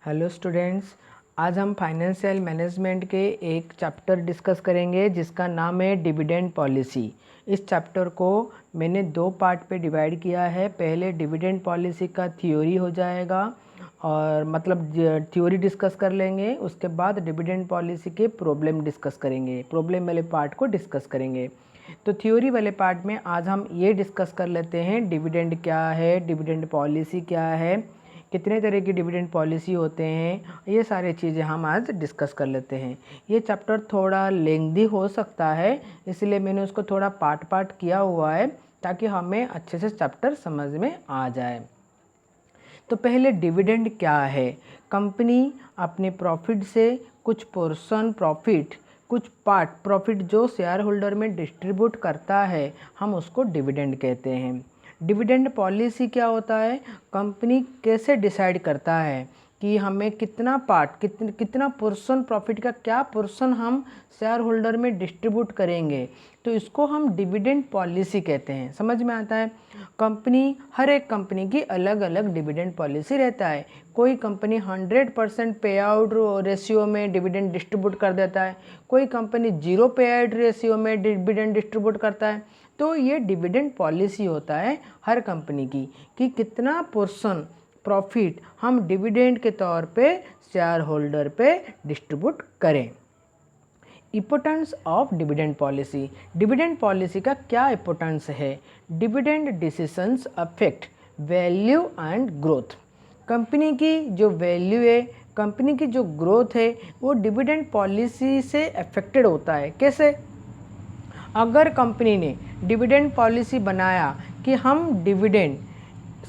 Hello students, आज हम financial management के एक चैप्टर डिस्कस करेंगे जिसका नाम है डिविडेंड पॉलिसी। इस चैप्टर को मैंने दो पार्ट पे डिवाइड किया है। पहले डिविडेंड पॉलिसी का थ्योरी हो जाएगा और मतलब थ्योरी डिस्कस कर लेंगे। उसके बाद डिविडेंड पॉलिसी के प्रॉब्लम डिस्कस करेंगे, प्रॉब्लम वाले पार्ट को डिस्कस करेंगे। तो थ्योरी वाले पार्ट में आज हम ये डिस्कस कर लेते हैं डिविडेंड क्या है, डिविडेंड पॉलिसी क्या है, कितने तरह की डिविडेंड पॉलिसी होते हैं, ये सारी चीज़ें हम आज डिस्कस कर लेते हैं। ये चैप्टर थोड़ा लेंदी हो सकता है, इसलिए मैंने उसको थोड़ा पार्ट पार्ट किया हुआ है ताकि हमें अच्छे से चैप्टर समझ में आ जाए। तो पहले डिविडेंड क्या है। कंपनी अपने प्रॉफिट से कुछ पोर्शन प्रॉफिट, कुछ पार्ट प्रॉफिट जो शेयर होल्डर में डिस्ट्रीब्यूट करता है, हम उसको डिविडेंड कहते हैं। डिविडेंड पॉलिसी क्या होता है, कंपनी कैसे डिसाइड करता है कि हमें कितना पार्ट कितना पोर्शन प्रॉफिट का क्या पोर्शन हम शेयर होल्डर में डिस्ट्रीब्यूट करेंगे, तो इसको हम डिविडेंड पॉलिसी कहते हैं। समझ में आता है। कंपनी, हर एक कंपनी की अलग अलग डिविडेंड पॉलिसी रहता है। कोई कंपनी 100% पे आउट रेशियो में डिविडेंड डिस्ट्रीब्यूट कर देता है, कोई कंपनी 0 पे आउट रेशियो में डिविडेंड डिस्ट्रीब्यूट करता है। तो ये डिविडेंड पॉलिसी होता है हर कंपनी की कि कितना पोर्शन प्रॉफिट हम डिविडेंड के तौर पे शेयर होल्डर पे डिस्ट्रीब्यूट करें। Importance of dividend policy. Dividend policy का क्या इम्पोर्टेंस है। Dividend decisions affect value and growth. Company की जो वैल्यू है, कंपनी की जो ग्रोथ है, वो डिविडेंड पॉलिसी से अफेक्टेड होता है। कैसे? अगर कंपनी ने डिविडेंड पॉलिसी बनाया कि हम डिविडेंड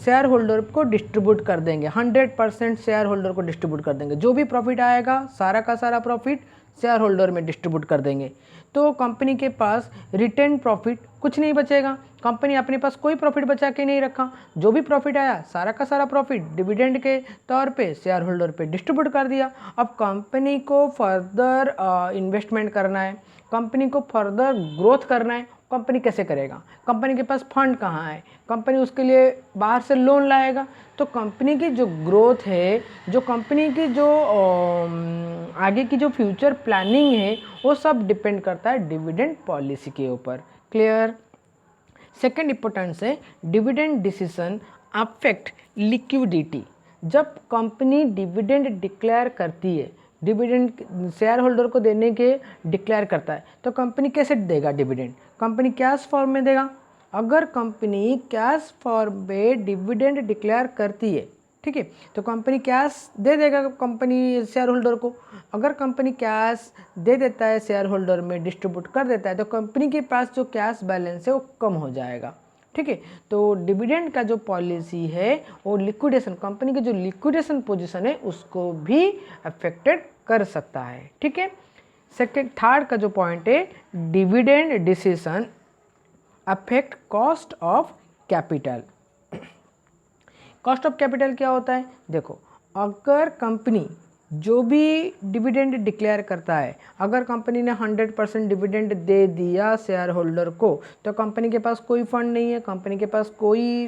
शेयर होल्डर को डिस्ट्रीब्यूट कर देंगे, 100% शेयर होल्डर को डिस्ट्रीब्यूट कर देंगे, जो भी प्रॉफिट आएगा सारा का सारा प्रॉफिट शेयर होल्डर में डिस्ट्रीब्यूट कर देंगे, तो कंपनी के पास रिटेन प्रॉफिट कुछ नहीं बचेगा। कंपनी अपने पास कोई प्रॉफिट बचा के नहीं रखा, जो भी प्रॉफिट आया सारा का सारा प्रॉफिट डिविडेंड के तौर पे शेयर होल्डर पे डिस्ट्रीब्यूट कर दिया। अब कंपनी को फर्दर इन्वेस्टमेंट करना है, कंपनी को फर्दर ग्रोथ करना है, कंपनी कैसे करेगा? कंपनी के पास फंड कहाँ है? कंपनी उसके लिए बाहर से लोन लाएगा। तो कंपनी की जो ग्रोथ है, जो कंपनी की जो आगे की जो फ्यूचर प्लानिंग है, वो सब डिपेंड करता है डिविडेंड पॉलिसी के ऊपर। क्लियर? सेकेंड इम्पोर्टेंस है डिविडेंड डिसीजन अफेक्ट लिक्विडिटी। जब कंपनी डिविडेंड डिक्लेयर करती है, डिविडेंड शेयर होल्डर को देने के डिक्लेयर करता है, तो कंपनी कैसे देगा डिविडेंड? कंपनी कैश फॉर्म में देगा। अगर कंपनी कैश फॉर्म में डिविडेंड डिक्लेयर करती है, ठीक है, तो कंपनी कैश दे देगा कंपनी शेयर होल्डर को। अगर कंपनी कैश दे देता है, शेयर होल्डर में डिस्ट्रीब्यूट कर देता है, तो कंपनी के पास जो कैश बैलेंस है वो कम हो जाएगा। ठीक है, तो डिविडेंड का जो पॉलिसी है वो लिक्विडेशन, कंपनी की जो लिक्विडेशन पोजीशन है उसको भी अफेक्टेड कर सकता है। ठीक है। थर्ड का जो पॉइंट है, dividend decision affect cost of capital. Cost of capital क्या होता है? देखो, अगर कंपनी जो भी डिविडेंड डिक्लेयर करता है, अगर कंपनी ने 100% डिविडेंड दे दिया शेयर होल्डर को, तो कंपनी के पास कोई फंड नहीं है, कंपनी के पास कोई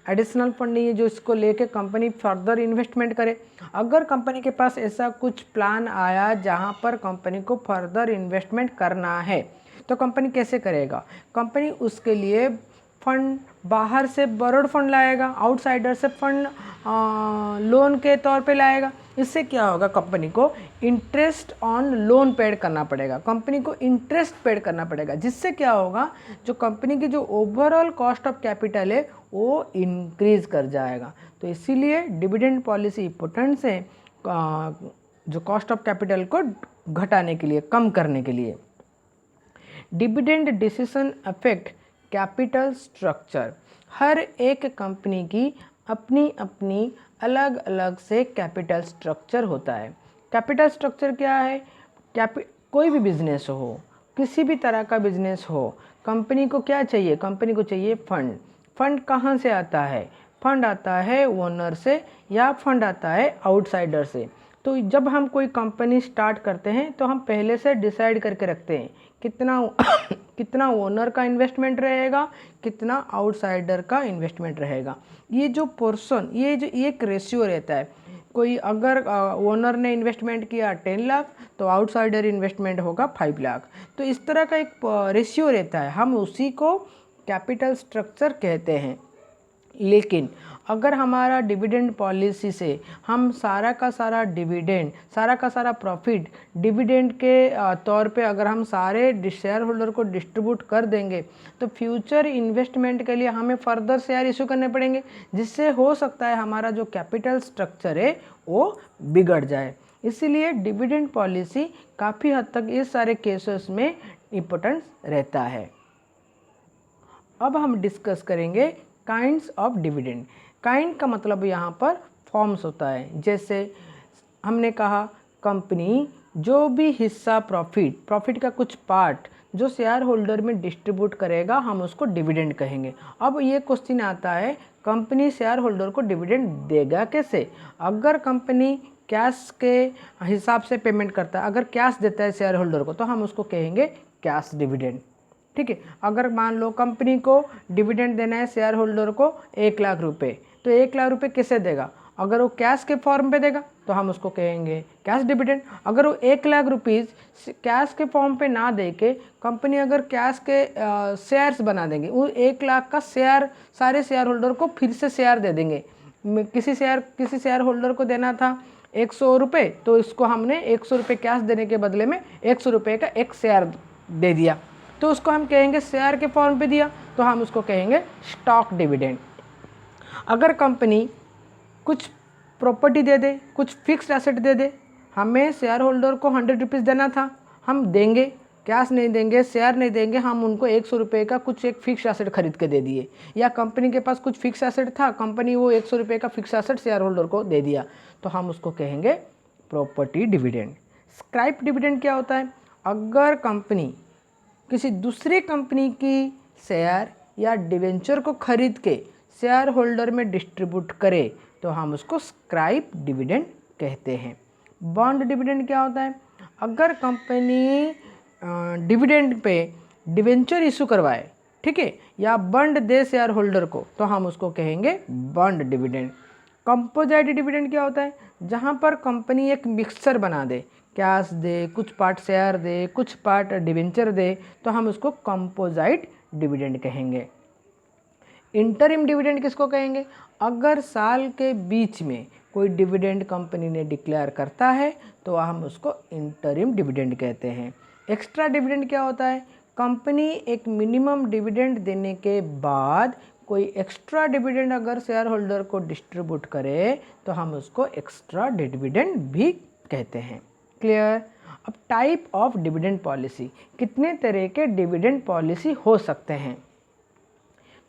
एडिशनल फंड नहीं है जो इसको लेके कंपनी फर्दर इन्वेस्टमेंट करे। अगर कंपनी के पास ऐसा कुछ प्लान आया जहां पर कंपनी को फर्दर इन्वेस्टमेंट करना है, तो कंपनी कैसे करेगा? कंपनी उसके लिए फंड बाहर से बरोड फंड लाएगा, आउटसाइडर से फंड लोन के तौर पे लाएगा। इससे क्या होगा? कंपनी को इंटरेस्ट ऑन लोन पेड करना पड़ेगा, कंपनी को इंटरेस्ट पेड करना पड़ेगा, जिससे क्या होगा, जो कंपनी की जो ओवरऑल कॉस्ट ऑफ कैपिटल है वो इंक्रीज कर जाएगा। तो इसीलिए डिविडेंड पॉलिसी इंपॉर्टेंट है जो कॉस्ट ऑफ कैपिटल को घटाने के लिए, कम करने के लिए। Dividend decision affect capital structure. हर एक कंपनी की अपनी अपनी अलग अलग से कैपिटल स्ट्रक्चर होता है। कैपिटल स्ट्रक्चर क्या है? कोई भी बिजनेस हो, किसी भी तरह का बिजनेस हो, कंपनी को क्या चाहिए? कंपनी को चाहिए फंड। फंड कहाँ से आता है? फंड आता है ओनर से या फंड आता है आउटसाइडर से। तो जब हम कोई कंपनी स्टार्ट करते हैं तो हम पहले से डिसाइड करके रखते हैं कितना कितना ओनर का इन्वेस्टमेंट रहेगा, कितना आउटसाइडर का इन्वेस्टमेंट रहेगा। ये जो पोर्शन, ये जो एक रेशियो रहता है, कोई अगर ओनर ने इन्वेस्टमेंट किया 10 लाख तो आउटसाइडर इन्वेस्टमेंट होगा 5 लाख। तो इस तरह का एक रेशियो रहता है, हम उसी को कैपिटल स्ट्रक्चर कहते हैं। लेकिन अगर हमारा डिविडेंड पॉलिसी से हम सारा का सारा डिविडेंड, सारा का सारा प्रॉफिट डिविडेंड के तौर पे अगर हम सारे शेयर होल्डर को डिस्ट्रीब्यूट कर देंगे तो फ्यूचर इन्वेस्टमेंट के लिए हमें फर्दर शेयर इशू करने पड़ेंगे, जिससे हो सकता है हमारा जो कैपिटल स्ट्रक्चर है वो बिगड़ जाए। इसीलिए डिविडेंड पॉलिसी काफ़ी हद तक इस सारे केसेस में इम्पोर्टेंस रहता है। अब हम डिस्कस करेंगे काइंड्स ऑफ डिविडेंड। काइंड का मतलब यहाँ पर फॉर्म्स होता है। जैसे हमने कहा कंपनी जो भी हिस्सा प्रॉफिट का कुछ पार्ट जो शेयर होल्डर में डिस्ट्रीब्यूट करेगा हम उसको डिविडेंड कहेंगे। अब ये क्वेश्चन आता है कंपनी शेयर होल्डर को डिविडेंड देगा कैसे? अगर कंपनी कैश के हिसाब से पेमेंट करता है, अगर कैश देता है शेयर होल्डर को तो हम उसको कहेंगे कैश डिविडेंड। ठीक है, अगर मान लो कंपनी को डिविडेंड देना है शेयर होल्डर को 1 लाख रुपए, तो 1 लाख रुपए कैसे देगा? अगर वो कैश के फॉर्म पे देगा तो हम उसको कहेंगे कैश डिविडेंड। अगर वो 1 लाख रुपीज़ कैश के फॉर्म पे ना दे के कंपनी अगर कैश के शेयर्स बना देंगे, वो 1 लाख का शेयर सारे शेयर होल्डर को फिर से शेयर दे देंगे। किसी शेयर होल्डर को देना था 100 रुपये, तो इसको हमने 100 रुपये कैश देने के बदले में 100 रुपये का एक शेयर दे दिया, तो उसको हम कहेंगे शेयर के फॉर्म पे दिया, तो हम उसको कहेंगे स्टॉक डिविडेंड। अगर कंपनी कुछ प्रॉपर्टी दे दे, कुछ फिक्स्ड एसेट दे दे, हमें शेयर होल्डर को 100 रुपीज़ देना था, हम देंगे, कैश नहीं देंगे, शेयर नहीं देंगे, हम उनको 100 रुपये का कुछ एक फिक्स एसेट खरीद के दे दिए, या कंपनी के पास कुछ फिक्स एसेट था, कंपनी वो 100 रुपये का फिक्स एसेट शेयर होल्डर को दे दिया, तो हम उसको कहेंगे प्रॉपर्टी डिविडेंड। स्क्राइप डिविडेंड क्या होता है? अगर कंपनी किसी दूसरे कंपनी की शेयर या डिवेंचर को खरीद के शेयर होल्डर में डिस्ट्रीब्यूट करे तो हम उसको स्क्राइप डिविडेंड कहते हैं। बॉन्ड डिविडेंड क्या होता है? अगर company dividend pay debenture issue करवाए, ठीक है, या बॉन्ड दे शेयर होल्डर को, तो हम उसको कहेंगे बॉन्ड डिविडेंड। कंपोजिट डिविडेंड क्या होता है? जहाँ पर कंपनी एक मिक्सचर बना दे, कैश दे, कुछ पार्ट शेयर दे, कुछ पार्ट डिवेंचर दे, तो हम उसको कंपोजिट डिविडेंड कहेंगे। इंटरिम डिविडेंड किसको कहेंगे? अगर साल के बीच में कोई डिविडेंड कंपनी ने डिक्लेयर करता है तो हम उसको इंटरिम डिविडेंड कहते हैं। एक्स्ट्रा डिविडेंड क्या होता है? कंपनी एक मिनिमम डिविडेंड देने के बाद कोई एक्स्ट्रा डिविडेंड अगर शेयर होल्डर को डिस्ट्रीब्यूट करे तो हम उसको एक्स्ट्रा डिविडेंड भी कहते हैं। क्लियर? अब टाइप ऑफ डिविडेंड पॉलिसी, कितने तरह के डिविडेंड पॉलिसी हो सकते हैं?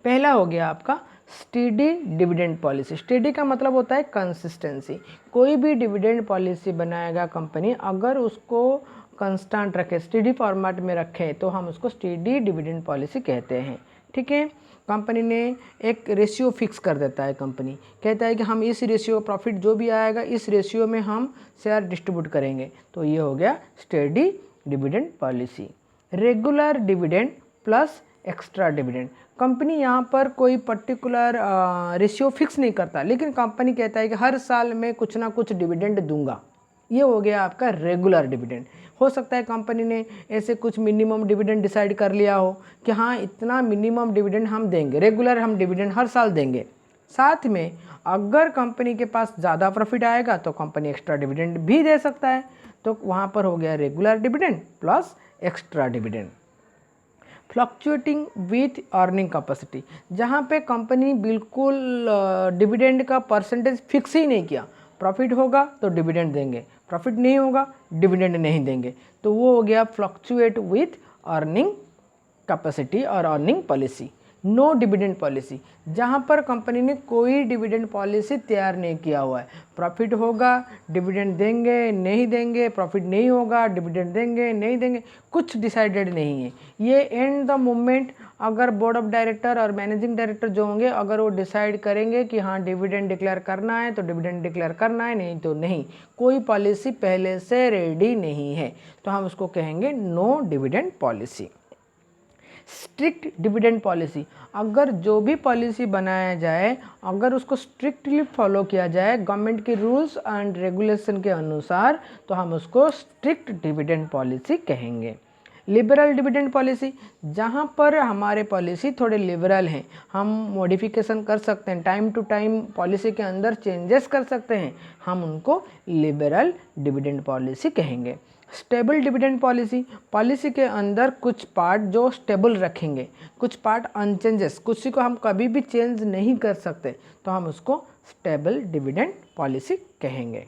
पहला हो गया आपका स्टेडी डिविडेंड पॉलिसी। स्टेडी का मतलब होता है कंसिस्टेंसी। कोई भी डिविडेंड पॉलिसी बनाएगा कंपनी, अगर उसको कांस्टेंट रखे, स्टेडी फॉर्मेट में रखे, तो हम उसको स्टेडी डिविडेंड पॉलिसी कहते हैं। ठीक है, कंपनी ने एक रेशियो फिक्स कर देता है, कंपनी कहता है कि हम इस रेशियो प्रॉफिट जो भी आएगा इस रेशियो में हम शेयर डिस्ट्रीब्यूट करेंगे, तो ये हो गया steady dividend policy. Regular dividend plus extra dividend, company यहाँ पर कोई पर्टिकुलर रेशियो फिक्स नहीं करता, लेकिन कंपनी कहता है कि हर साल में कुछ ना कुछ डिविडेंड दूंगा, ये हो गया आपका रेगुलर डिविडेंड। हो सकता है कंपनी ने ऐसे कुछ मिनिमम डिविडेंड डिसाइड कर लिया हो कि हाँ इतना मिनिमम डिविडेंड हम देंगे, रेगुलर हम डिविडेंड हर साल देंगे। साथ में अगर कंपनी के पास ज़्यादा प्रॉफिट आएगा तो कंपनी एक्स्ट्रा डिविडेंड भी दे सकता है, तो वहाँ पर हो गया regular dividend plus extra dividend. Fluctuating with earning capacity, जहाँ पे कंपनी बिल्कुल डिविडेंड का परसेंटेज फिक्स ही नहीं किया, प्रॉफिट होगा तो डिविडेंड देंगे, प्रॉफिट नहीं होगा डिविडेंड नहीं देंगे, तो वो हो गया फ्लक्चुएट विथ अर्निंग कैपेसिटी और earning policy. No dividend policy, जहाँ पर कंपनी ने कोई डिविडेंड पॉलिसी तैयार नहीं किया हुआ है, प्रॉफिट होगा डिविडेंड देंगे नहीं देंगे, प्रॉफिट नहीं होगा डिविडेंड देंगे नहीं देंगे, कुछ डिसाइडेड नहीं है। ये एंड द मोमेंट अगर बोर्ड ऑफ डायरेक्टर और मैनेजिंग डायरेक्टर जो होंगे अगर वो डिसाइड करेंगे कि हाँ डिविडेंड डिक्लेयर करना है तो डिविडेंड डिक्लेयर करना है, नहीं तो नहीं, कोई पॉलिसी पहले से रेडी नहीं है, तो हम उसको कहेंगे no dividend policy. Strict dividend policy, अगर जो भी पॉलिसी बनाया जाए अगर उसको स्ट्रिक्टली फॉलो किया जाए गवर्नमेंट के रूल्स एंड रेगुलेशन के अनुसार तो हम उसको स्ट्रिक्ट डिविडेंड पॉलिसी कहेंगे। लिबरल डिविडेंड पॉलिसी, जहाँ पर हमारे पॉलिसी थोड़े लिबरल हैं, हम मॉडिफिकेशन कर सकते हैं, टाइम टू टाइम पॉलिसी के अंदर चेंजेस कर सकते हैं, हम उनको लिबरल डिविडेंड पॉलिसी कहेंगे। स्टेबल डिविडेंड पॉलिसी, पॉलिसी के अंदर कुछ पार्ट जो स्टेबल रखेंगे, कुछ पार्ट अनचेंजेस, कुछ को हम कभी भी चेंज नहीं कर सकते, तो हम उसको स्टेबल डिविडेंड पॉलिसी कहेंगे।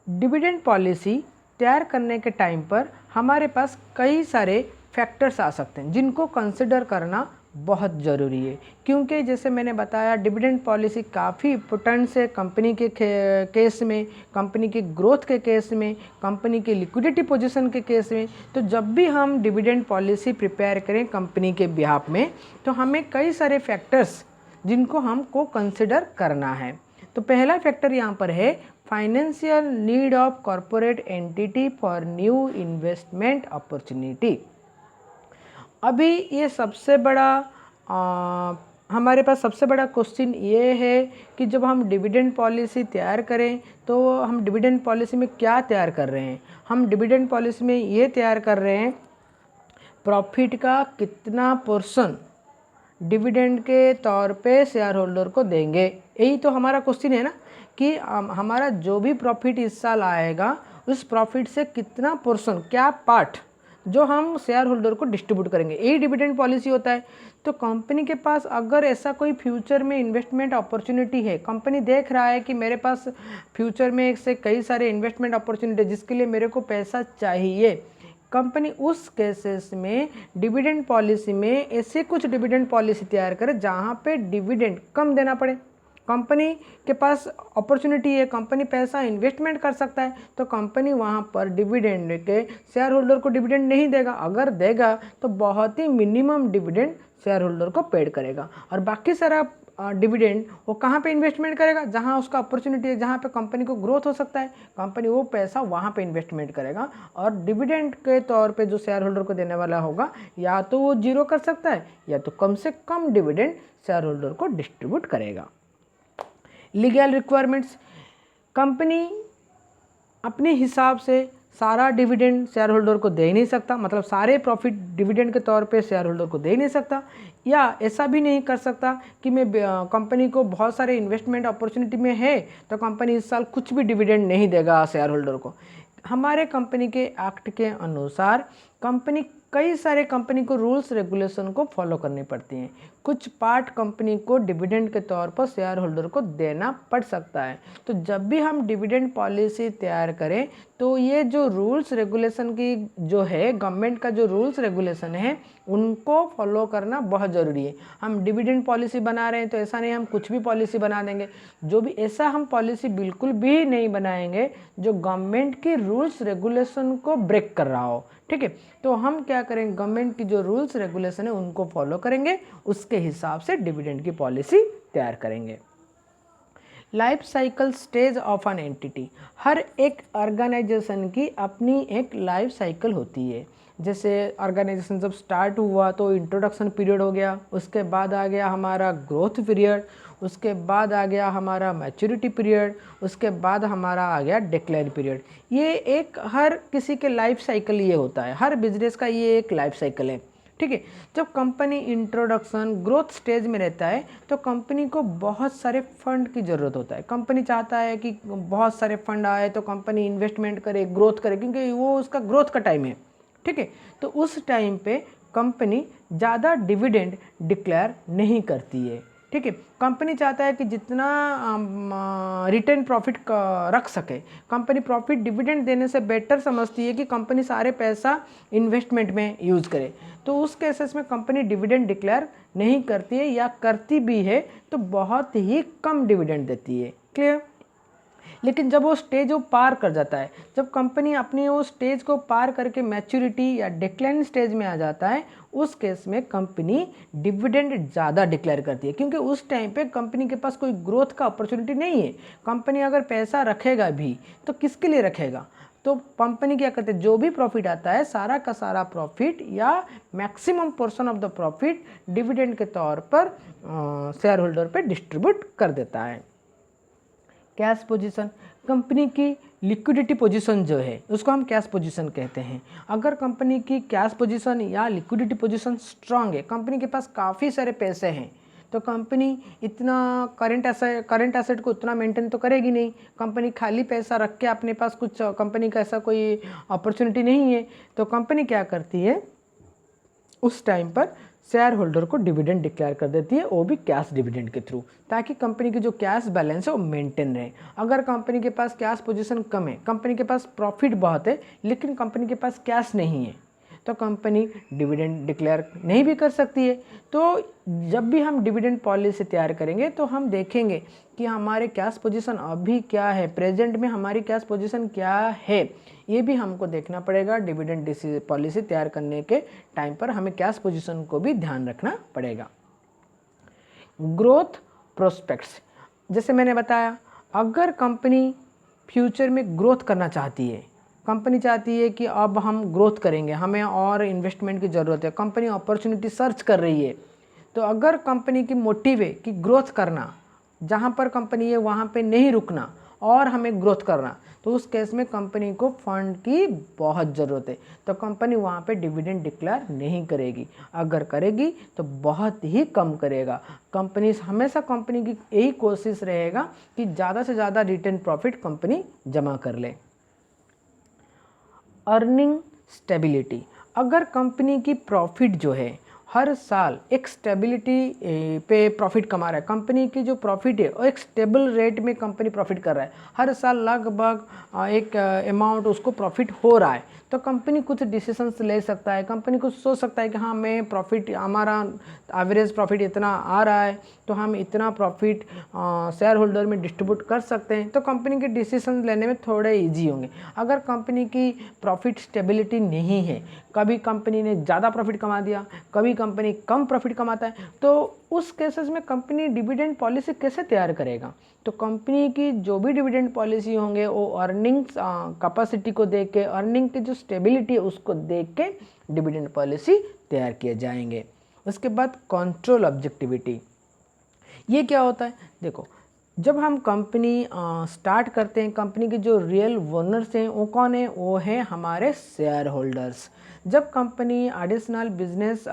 डिविडेंड पॉलिसी तैयार करने के टाइम पर हमारे पास कई सारे फैक्टर्स आ सकते हैं जिनको कंसिडर करना बहुत ज़रूरी है, क्योंकि जैसे मैंने बताया डिविडेंड पॉलिसी काफ़ी इम्पोर्टेंट है कंपनी के केस में, कंपनी के ग्रोथ के केस में, कंपनी के लिक्विडिटी पोजीशन के केस में। तो जब भी हम डिविडेंड पॉलिसी प्रिपेयर करें कंपनी के बिहाफ में तो हमें कई सारे फैक्टर्स जिनको हमको कंसिडर करना है। तो पहला फैक्टर यहाँ पर है financial need of corporate entity for new investment opportunity. अभी ये सबसे बड़ा हमारे पास सबसे बड़ा क्वेश्चन ये है कि जब हम डिविडेंड पॉलिसी तैयार करें तो हम डिविडेंड पॉलिसी में क्या तैयार कर रहे हैं। हम डिविडेंड पॉलिसी में ये तैयार कर रहे हैं प्रॉफिट का कितना पोर्शन डिविडेंड के तौर पे शेयर होल्डर को देंगे। यही तो हमारा क्वेश्चन है ना कि हमारा जो भी प्रॉफिट इस साल आएगा उस प्रॉफिट से कितना पोर्शन, क्या पार्ट जो हम शेयर होल्डर को डिस्ट्रीब्यूट करेंगे, यही डिविडेंड पॉलिसी होता है। तो कंपनी के पास अगर ऐसा कोई फ्यूचर में इन्वेस्टमेंट अपॉर्चुनिटी है, कंपनी देख रहा है कि मेरे पास फ्यूचर में एक से कई सारे इन्वेस्टमेंट अपॉर्चुनिटी है जिसके लिए मेरे को पैसा चाहिए, कंपनी उस केसेस में डिविडेंड पॉलिसी में ऐसे कुछ डिविडेंड पॉलिसी तैयार करे जहाँ पे डिविडेंड कम देना पड़े। कंपनी के पास अपॉर्चुनिटी है, कंपनी पैसा इन्वेस्टमेंट कर सकता है, तो कंपनी वहाँ पर डिविडेंड के शेयर होल्डर को डिविडेंड नहीं देगा, अगर देगा तो बहुत ही मिनिमम डिविडेंड शेयर होल्डर को पेड करेगा और बाकी सारा डिविडेंड वो कहाँ पे इन्वेस्टमेंट करेगा, जहाँ उसका अपॉर्चुनिटी है, जहाँ पे कंपनी को ग्रोथ हो सकता है, कंपनी वो पैसा वहाँ पे इन्वेस्टमेंट करेगा और डिविडेंड के तौर पे जो शेयर होल्डर को देने वाला होगा या तो वो जीरो कर सकता है या तो कम से कम डिविडेंड शेयर होल्डर को डिस्ट्रीब्यूट करेगा। लीगल रिक्वायरमेंट्स, कंपनी अपने हिसाब से सारा डिविडेंड शेयर होल्डर को दे ही नहीं सकता, मतलब सारे प्रॉफिट डिविडेंड के तौर पे शेयर होल्डर को दे ही नहीं सकता, या ऐसा भी नहीं कर सकता कि मैं कंपनी को बहुत सारे इन्वेस्टमेंट अपॉर्चुनिटी में है तो कंपनी इस साल कुछ भी डिविडेंड नहीं देगा शेयर होल्डर को। हमारे कंपनी के एक्ट के अनुसार कंपनी कई सारे कंपनी को रूल्स रेगुलेशन को फॉलो करनी पड़ती हैं, कुछ पार्ट कंपनी को डिविडेंड के तौर पर शेयर होल्डर को देना पड़ सकता है। तो जब भी हम डिविडेंड पॉलिसी तैयार करें तो ये जो रूल्स रेगुलेशन की जो है गवर्नमेंट का जो रूल्स रेगुलेशन है उनको फॉलो करना बहुत ज़रूरी है। हम डिविडेंड पॉलिसी बना रहे हैं तो ऐसा नहीं हम कुछ भी पॉलिसी बना देंगे, जो भी ऐसा हम पॉलिसी बिल्कुल भी नहीं बनाएंगे जो गवर्नमेंट की रूल्स रेगुलेशन को ब्रेक कर रहा हो, ठीक है। तो हम क्या करेंगे, गवर्नमेंट की जो रूल्स रेगुलेशन है उनको फॉलो करेंगे, उसके हिसाब से डिविडेंड की पॉलिसी तैयार करेंगे। Life cycle stage of an entity, हर एक ऑर्गेनाइजेशन की अपनी एक लाइफ साइकिल होती है। जैसे ऑर्गेनाइजेशन जब स्टार्ट हुआ तो इंट्रोडक्शन पीरियड हो गया, उसके बाद आ गया हमारा ग्रोथ पीरियड, उसके बाद आ गया हमारा मैच्योरिटी पीरियड, उसके बाद हमारा आ गया डिक्लेयर पीरियड। ये एक हर किसी के लाइफ साइकिल ये होता है, हर बिजनेस का ये एक लाइफ साइकिल है, ठीक है। जब कंपनी इंट्रोडक्शन ग्रोथ स्टेज में रहता है तो कंपनी को बहुत सारे फंड की ज़रूरत होता है। कंपनी चाहता है कि बहुत सारे फंड आए तो कंपनी इन्वेस्टमेंट करे, ग्रोथ करे, क्योंकि वो उसका ग्रोथ का टाइम है, ठीक है। तो उस टाइम पे कंपनी ज़्यादा डिविडेंड डिक्लेयर नहीं करती है, ठीक है। कंपनी चाहता है कि जितना रिटर्न प्रॉफिट रख सके, कंपनी प्रॉफिट डिविडेंड देने से बेटर समझती है कि कंपनी सारे पैसा इन्वेस्टमेंट में यूज़ करे। तो उस केसेस में कंपनी डिविडेंड डिक्लेयर नहीं करती है, या करती भी है तो बहुत ही कम डिविडेंड देती है, क्लियर। लेकिन जब वो स्टेज वो पार कर जाता है, जब कंपनी अपनी वो स्टेज को पार करके मैच्योरिटी या डिक्लाइन स्टेज में आ जाता है, उस केस में कंपनी डिविडेंड ज़्यादा डिक्लेयर करती है, क्योंकि उस टाइम पे कंपनी के पास कोई ग्रोथ का अपॉर्चुनिटी नहीं है। कंपनी अगर पैसा रखेगा भी तो किसके लिए रखेगा, तो कंपनी क्या करते हैं, जो भी प्रॉफिट आता है सारा का सारा प्रॉफिट या maximum portion of the profit dividend के तौर पर शेयर होल्डर पे डिस्ट्रीब्यूट कर देता है। कैश पोजीशन, कंपनी की लिक्विडिटी पोजीशन जो है उसको हम कैश पोजीशन कहते हैं। अगर कंपनी की कैश पोजीशन या लिक्विडिटी पोजीशन स्ट्रांग है, कंपनी के पास काफ़ी सारे पैसे हैं, तो कंपनी इतना करंट एसेट को उतना मेंटेन तो करेगी नहीं। कंपनी खाली पैसा रख के अपने पास कुछ, कंपनी का ऐसा कोई अपॉर्चुनिटी नहीं है, तो कंपनी क्या करती है उस टाइम पर शेयर होल्डर को डिविडेंड डिक्लेयर कर देती है, वो भी कैश डिविडेंड के थ्रू, ताकि कंपनी की जो कैश बैलेंस है वो मेंटेन रहे। अगर कंपनी के पास कैश पोजीशन कम है, कंपनी के पास प्रॉफिट बहुत है लेकिन कंपनी के पास कैश नहीं है, तो कंपनी डिविडेंड डिक्लेयर नहीं भी कर सकती है। तो जब भी हम डिविडेंड पॉलिसी तैयार करेंगे तो हम देखेंगे कि हमारे कैश पोजीशन अभी क्या है, प्रेजेंट में हमारी कैश पोजीशन क्या है, ये भी हमको देखना पड़ेगा। डिविडेंड पॉलिसी तैयार करने के टाइम पर हमें कैश पोजीशन को भी ध्यान रखना पड़ेगा। ग्रोथ प्रोस्पेक्ट्स, जैसे मैंने बताया, अगर कंपनी फ्यूचर में ग्रोथ करना चाहती है, कंपनी चाहती है कि अब हम ग्रोथ करेंगे, हमें और इन्वेस्टमेंट की ज़रूरत है, कंपनी अपॉर्चुनिटी सर्च कर रही है, तो अगर कंपनी की मोटिव है कि ग्रोथ करना, जहाँ पर कंपनी है वहाँ पे नहीं रुकना और हमें ग्रोथ करना, तो उस केस में कंपनी को फंड की बहुत ज़रूरत है, तो कंपनी वहाँ पे डिविडेंड डिक्लेयर नहीं करेगी। अगर करेगी तो बहुत ही कम करेगा। कंपनी हमेशा, कंपनी की यही कोशिश रहेगा कि ज़्यादा से ज़्यादा रिटर्न प्रॉफिट कंपनी जमा कर ले। अर्निंग स्टेबिलिटी, अगर कंपनी की प्रॉफिट जो है हर साल एक स्टेबिलिटी पे प्रॉफिट कमा रहा है, कंपनी की जो प्रॉफिट है वो एक स्टेबल रेट में कंपनी प्रॉफिट कर रहा है, हर साल लगभग एक अमाउंट उसको प्रॉफिट हो रहा है, तो कंपनी कुछ डिसीजंस ले सकता है। कंपनी कुछ सोच सकता है कि हाँ, मैं प्रॉफिट, हमारा एवरेज प्रॉफिट इतना आ रहा है तो हम इतना प्रॉफिट शेयर होल्डर में डिस्ट्रीब्यूट कर सकते हैं, तो कंपनी के डिसीजन लेने में थोड़े ईजी होंगे। अगर कंपनी की प्रॉफिट स्टेबिलिटी नहीं है, कभी कंपनी ने ज़्यादा प्रॉफिट कमा दिया, कभी कंपनी कम प्रॉफिट कमाता है, तो उस केसेस में कंपनी डिविडेंड पॉलिसी कैसे तैयार करेगा? तो कंपनी की जो भी डिविडेंड पॉलिसी होंगे वो अर्निंग्स कैपेसिटी को देख के, अर्निंग की जो स्टेबिलिटी है उसको देख के डिविडेंड पॉलिसी तैयार किए जाएंगे। उसके बाद कंट्रोल ऑब्जेक्टिविटी, ये क्या होता है? देखो, जब हम कंपनी स्टार्ट करते हैं, कंपनी के जो रियल ओनर्स हैं वो कौन है? वो है हमारे शेयर होल्डर्स। जब कंपनी एडिशनल बिजनेस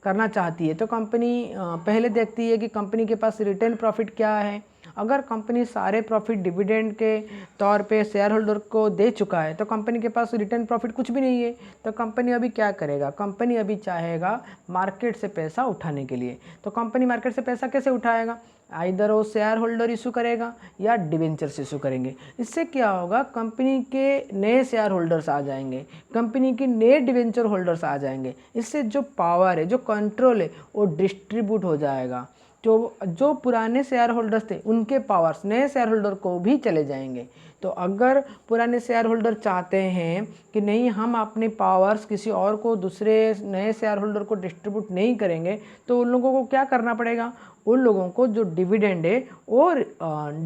करना चाहती है तो कंपनी पहले देखती है कि कंपनी के पास रिटर्न प्रॉफिट क्या है। अगर कंपनी सारे प्रॉफिट डिविडेंड के तौर पे शेयर होल्डर को दे चुका है तो कंपनी के पास रिटर्न प्रॉफिट कुछ भी नहीं है, तो कंपनी अभी क्या करेगा? कंपनी अभी चाहेगा मार्केट से पैसा उठाने के लिए। तो कंपनी मार्केट से पैसा कैसे उठाएगा? आइदर वो शेयर होल्डर इशू करेगा या डिवेंचर्स इशू करेंगे। इससे क्या होगा? कंपनी के नए शेयर होल्डर्स आ जाएंगे, कंपनी के नए डिवेंचर होल्डर्स आ जाएंगे। इससे जो पावर है, जो कंट्रोल है, वो डिस्ट्रीब्यूट हो जाएगा। जो पुराने शेयर होल्डर्स थे उनके पावर्स नए शेयर होल्डर को भी चले जाएंगे। तो अगर पुराने शेयर होल्डर चाहते हैं कि नहीं, हम अपने पावर्स किसी और को, दूसरे नए शेयर होल्डर को डिस्ट्रीब्यूट नहीं करेंगे, तो उन लोगों को क्या करना पड़ेगा? उन लोगों को जो डिविडेंड है वो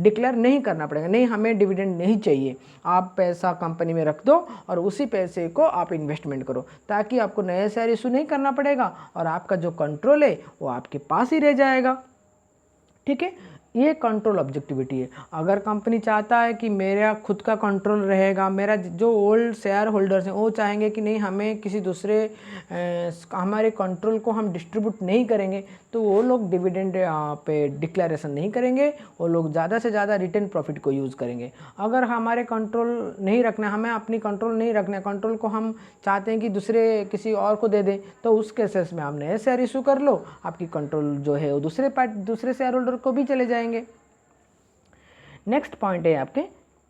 डिक्लेयर नहीं करना पड़ेगा। नहीं, हमें डिविडेंड नहीं चाहिए, आप पैसा कंपनी में रख दो और उसी पैसे को आप इन्वेस्टमेंट करो, ताकि आपको नए शेयर इशू नहीं करना पड़ेगा और आपका जो कंट्रोल है वो आपके पास ही रह जाएगा। ठीक है, ये कंट्रोल ऑब्जेक्टिविटी है। अगर कंपनी चाहता है कि मेरा खुद का कंट्रोल रहेगा, मेरा जो ओल्ड शेयर होल्डर्स हैं वो चाहेंगे कि नहीं, हमें किसी दूसरे हमारे कंट्रोल को हम डिस्ट्रीब्यूट नहीं करेंगे, तो वो लोग डिविडेंड पे डिक्लेरेशन नहीं करेंगे, वो लोग ज़्यादा से ज़्यादा रिटर्न प्रॉफिट को यूज़ करेंगे। अगर हमारे कंट्रोल नहीं रखना, हमें अपनी कंट्रोल नहीं रखना, कंट्रोल को हम चाहते हैं कि दूसरे किसी और को दे दें, तो उस केसेस में आप नए शेयर इशू कर लो, आपकी कंट्रोल जो है वो दूसरे शेयर होल्डर को भी चले जाएंगे। नेक्स्ट पॉइंट है आपके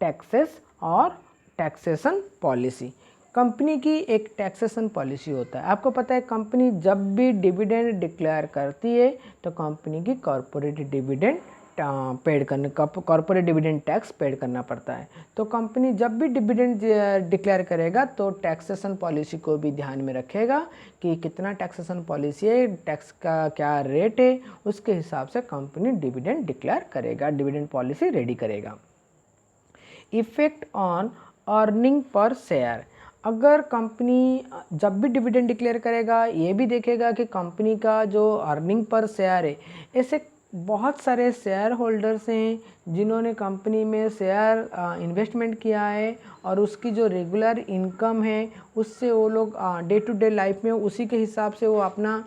टैक्सेस और टैक्सेशन पॉलिसी। कंपनी की एक टैक्सेशन पॉलिसी होता है। आपको पता है, कंपनी जब भी डिविडेंड डिक्लेयर करती है तो कंपनी की corporate dividend corporate dividend tax paid करना पड़ता है। तो कंपनी जब भी डिविडेंड डिक्लेयर करेगा तो टैक्सेशन पॉलिसी को भी ध्यान में रखेगा कि कितना टैक्सेशन पॉलिसी है, टैक्स का क्या रेट है, उसके हिसाब से कंपनी डिविडेंड डिक्लेयर करेगा, डिविडेंड पॉलिसी रेडी करेगा। Effect on earning per share. अगर कंपनी जब भी डिविडेंड डिक्लेयर करेगा ये भी देखेगा कि कंपनी का जो अर्निंग पर शेयर है, ऐसे बहुत सारे शेयर होल्डर्स हैं जिन्होंने कंपनी में शेयर इन्वेस्टमेंट किया है और उसकी जो रेगुलर इनकम है उससे वो लोग डे टू डे लाइफ में उसी के हिसाब से वो अपना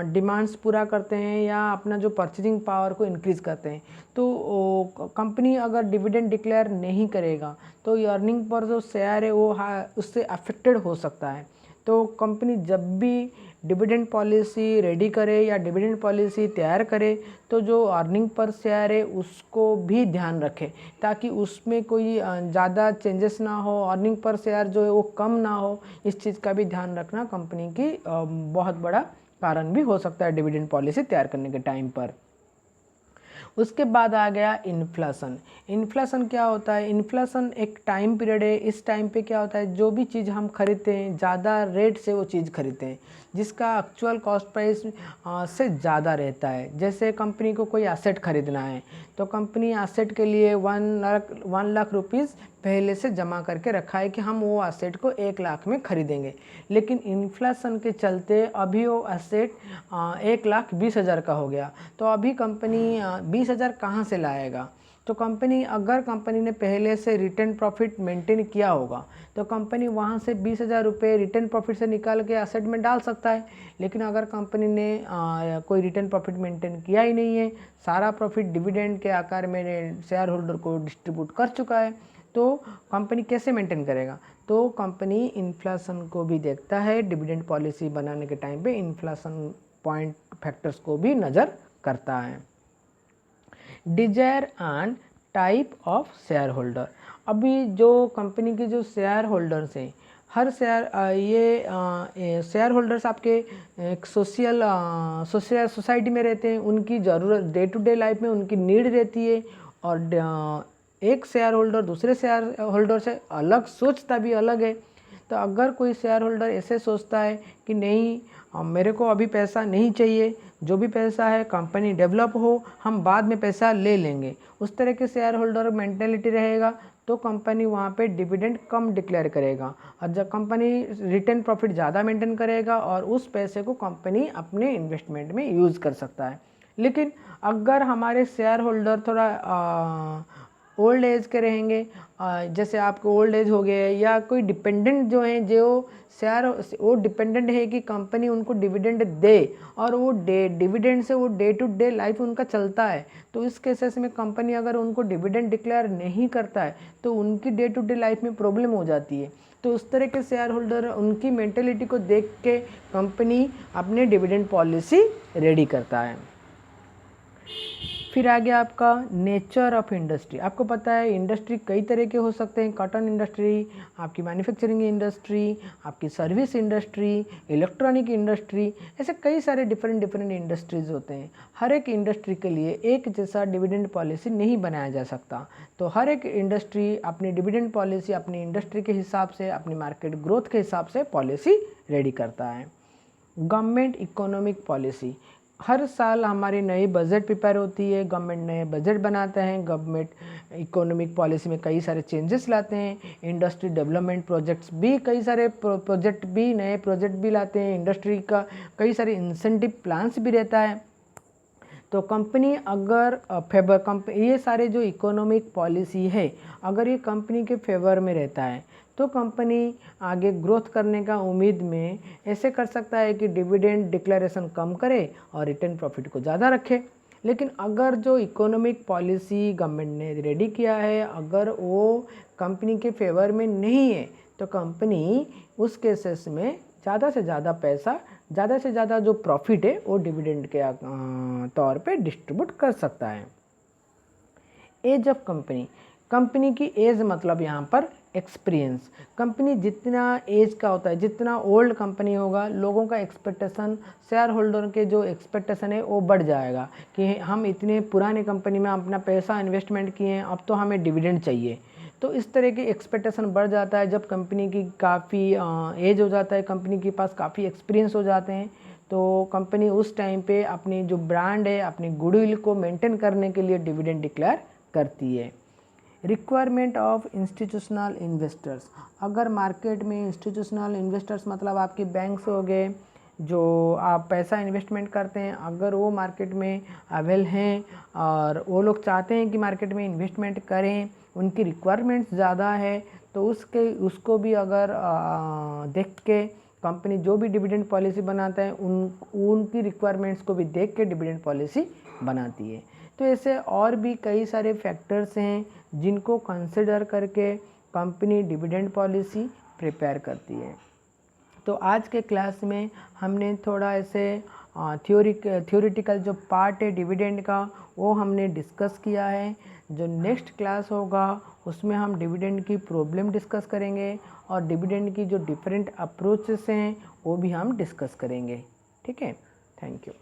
डिमांड्स पूरा करते हैं या अपना जो परचेजिंग पावर को इंक्रीज़ करते हैं। तो कंपनी अगर डिविडेंड डिक्लेयर नहीं करेगा तो ये अर्निंग पर जो शेयर है वो उससे अफेक्टेड हो सकता है। तो कंपनी जब भी डिविडेंड पॉलिसी रेडी करे या डिविडेंड पॉलिसी तैयार करे तो जो अर्निंग पर शेयर है उसको भी ध्यान रखे ताकि उसमें कोई ज़्यादा चेंजेस ना हो, अर्निंग पर शेयर जो है वो कम ना हो। इस चीज़ का भी ध्यान रखना कंपनी की बहुत बड़ा कारण भी हो सकता है डिविडेंड पॉलिसी तैयार करने के टाइम पर। उसके बाद आ गया इन्फ्लेशन। इन्फ्लेशन क्या होता है? इन्फ्लेशन एक टाइम पीरियड है। इस टाइम पे क्या होता है, जो भी चीज़ हम खरीदते हैं ज़्यादा रेट से वो चीज़ खरीदते हैं जिसका एक्चुअल कॉस्ट प्राइस से ज़्यादा रहता है। जैसे कंपनी को कोई एसेट खरीदना है तो कंपनी एसेट के लिए 1 लाख रुपीज़ पहले से जमा करके रखा है कि हम वो एसेट को 1 लाख में खरीदेंगे, लेकिन इन्फ्लेशन के चलते अभी वो एसेट 1,20,000 का हो गया। तो अभी कंपनी 20,000 कहाँ से लाएगा? तो अगर कंपनी ने पहले से रिटर्न प्रॉफिट मेंटेन किया होगा तो कंपनी वहाँ से 20,000 रुपये रिटर्न प्रॉफिट से निकाल के एसेट में डाल सकता है। लेकिन अगर कंपनी ने कोई रिटर्न प्रॉफिट मेंटेन किया ही नहीं है, सारा प्रॉफिट डिविडेंड के आकार में शेयर होल्डर को डिस्ट्रीब्यूट कर चुका है, तो कंपनी कैसे मेंटेन करेगा? तो कंपनी इन्फ्लेशन को भी देखता है, डिविडेंड पॉलिसी बनाने के टाइम पे इन्फ्लेशन पॉइंट फैक्टर्स को भी नज़र करता है। Desire and type of share holder. अभी जो कंपनी के जो शेयर होल्डर्स हैं, हर शेयर होल्डर्स आपके एक सोसाइटी में रहते हैं, उनकी ज़रूरत डे टू डे लाइफ में उनकी नीड रहती है और एक शेयर होल्डर दूसरे शेयर होल्डर से अलग सोचता भी अलग है। तो अगर कोई शेयर होल्डर ऐसे सोचता है कि नहीं मेरे को अभी पैसा नहीं चाहिए, जो भी पैसा है कंपनी डेवलप हो हम बाद में पैसा ले लेंगे, उस तरह के शेयर होल्डर मेंटेलिटी रहेगा तो कंपनी वहाँ पे डिविडेंड कम डिक्लेयर करेगा और जब कंपनी रिटर्न प्रॉफिट ज़्यादा मेंटेन करेगा और उस पैसे को कंपनी अपने इन्वेस्टमेंट में यूज़ कर सकता है। लेकिन अगर हमारे शेयर होल्डर थोड़ा ओल्ड एज के रहेंगे, जैसे आपको ओल्ड एज हो गए या कोई डिपेंडेंट जो हैं जो शेयर वो डिपेंडेंट है कि कंपनी उनको डिविडेंड दे और वो डिविडेंड से वो डे टू डे लाइफ उनका चलता है, तो इस केसेस में कंपनी अगर उनको डिविडेंड डिक्लेयर नहीं करता है तो उनकी डे टू डे लाइफ में प्रॉब्लम हो जाती है। तो उस तरह के शेयर होल्डर उनकी मेंटेलिटी को देख के कंपनी अपने डिविडेंड पॉलिसी रेडी करता है। फिर आ गया आपका नेचर ऑफ इंडस्ट्री। आपको पता है इंडस्ट्री कई तरह के हो सकते हैं, कॉटन इंडस्ट्री, आपकी मैन्युफैक्चरिंग इंडस्ट्री, आपकी सर्विस इंडस्ट्री, इलेक्ट्रॉनिक इंडस्ट्री, ऐसे कई सारे डिफरेंट इंडस्ट्रीज़ होते हैं। हर एक इंडस्ट्री के लिए एक जैसा डिविडेंड पॉलिसी नहीं बनाया जा सकता, तो हर एक इंडस्ट्री अपनी डिविडेंड पॉलिसी अपनी इंडस्ट्री के हिसाब से अपनी मार्केट ग्रोथ के हिसाब से पॉलिसी रेडी करता है। गवर्नमेंट इकोनॉमिक पॉलिसी, हर साल हमारी नई बजट प्रिपेयर होती है, गवर्नमेंट नए बजट बनाते हैं, गवर्नमेंट इकोनॉमिक पॉलिसी में कई सारे चेंजेस लाते हैं, इंडस्ट्री डेवलपमेंट प्रोजेक्ट्स भी कई सारे नए प्रोजेक्ट भी लाते हैं, इंडस्ट्री का कई सारे इंसेंटिव प्लान्स भी रहता है। तो कंपनी अगर ये सारे जो इकोनॉमिक पॉलिसी है अगर ये कंपनी के फेवर में रहता है तो कंपनी आगे ग्रोथ करने का उम्मीद में ऐसे कर सकता है कि डिविडेंड डिक्लेरेशन कम करे और रिटर्न प्रॉफिट को ज़्यादा रखे। लेकिन अगर जो इकोनॉमिक पॉलिसी गवर्नमेंट ने रेडी किया है अगर वो कंपनी के फेवर में नहीं है तो कंपनी उस केसेस में ज़्यादा से ज़्यादा पैसा, ज़्यादा से ज़्यादा जो प्रॉफिट है वो डिविडेंड के तौर पे डिस्ट्रीब्यूट कर सकता है। एज ऑफ कंपनी की एज मतलब यहाँ पर एक्सपीरियंस। कंपनी जितना एज का होता है, जितना ओल्ड कंपनी होगा, लोगों का एक्सपेक्टेशन, शेयर होल्डर के जो एक्सपेक्टेशन है वो बढ़ जाएगा कि हम इतने पुराने कंपनी में अपना पैसा इन्वेस्टमेंट किए हैं, अब तो हमें डिविडेंड चाहिए। तो इस तरह की एक्सपेक्टेशन बढ़ जाता है जब कंपनी की काफ़ी एज हो जाता है, कंपनी के पास काफ़ी एक्सपीरियंस हो जाते हैं, तो कंपनी उस टाइम पे अपनी जो ब्रांड है, अपनी गुडविल को मेंटेन करने के लिए डिविडेंड डिक्लेयर करती है। Requirement of institutional investors. अगर मार्केट में इंस्टीट्यूशनल इन्वेस्टर्स मतलब आपके बैंक्स हो गए, जो आप पैसा इन्वेस्टमेंट करते हैं, अगर वो मार्केट में अवेल हैं और वो लोग चाहते हैं कि मार्केट में इन्वेस्टमेंट करें, उनकी रिक्वायरमेंट्स ज़्यादा है, तो उसको भी अगर देख के कंपनी जो भी डिविडेंड पॉलिसी बनाता है उनकी रिक्वायरमेंट्स को भी देख के डिविडेंड पॉलिसी बनाती है। तो ऐसे और भी कई सारे फैक्टर्स हैं जिनको कंसिडर करके कंपनी डिविडेंड पॉलिसी प्रिपेयर करती है। तो आज के क्लास में हमने थोड़ा ऐसे थ्योरेटिकल जो पार्ट है डिविडेंड का वो हमने डिस्कस किया है। जो नेक्स्ट क्लास होगा उसमें हम डिविडेंड की प्रॉब्लम डिस्कस करेंगे और डिविडेंड की जो डिफरेंट अप्रोचेस हैं वो भी हम डिस्कस करेंगे। ठीक है, थैंक यू।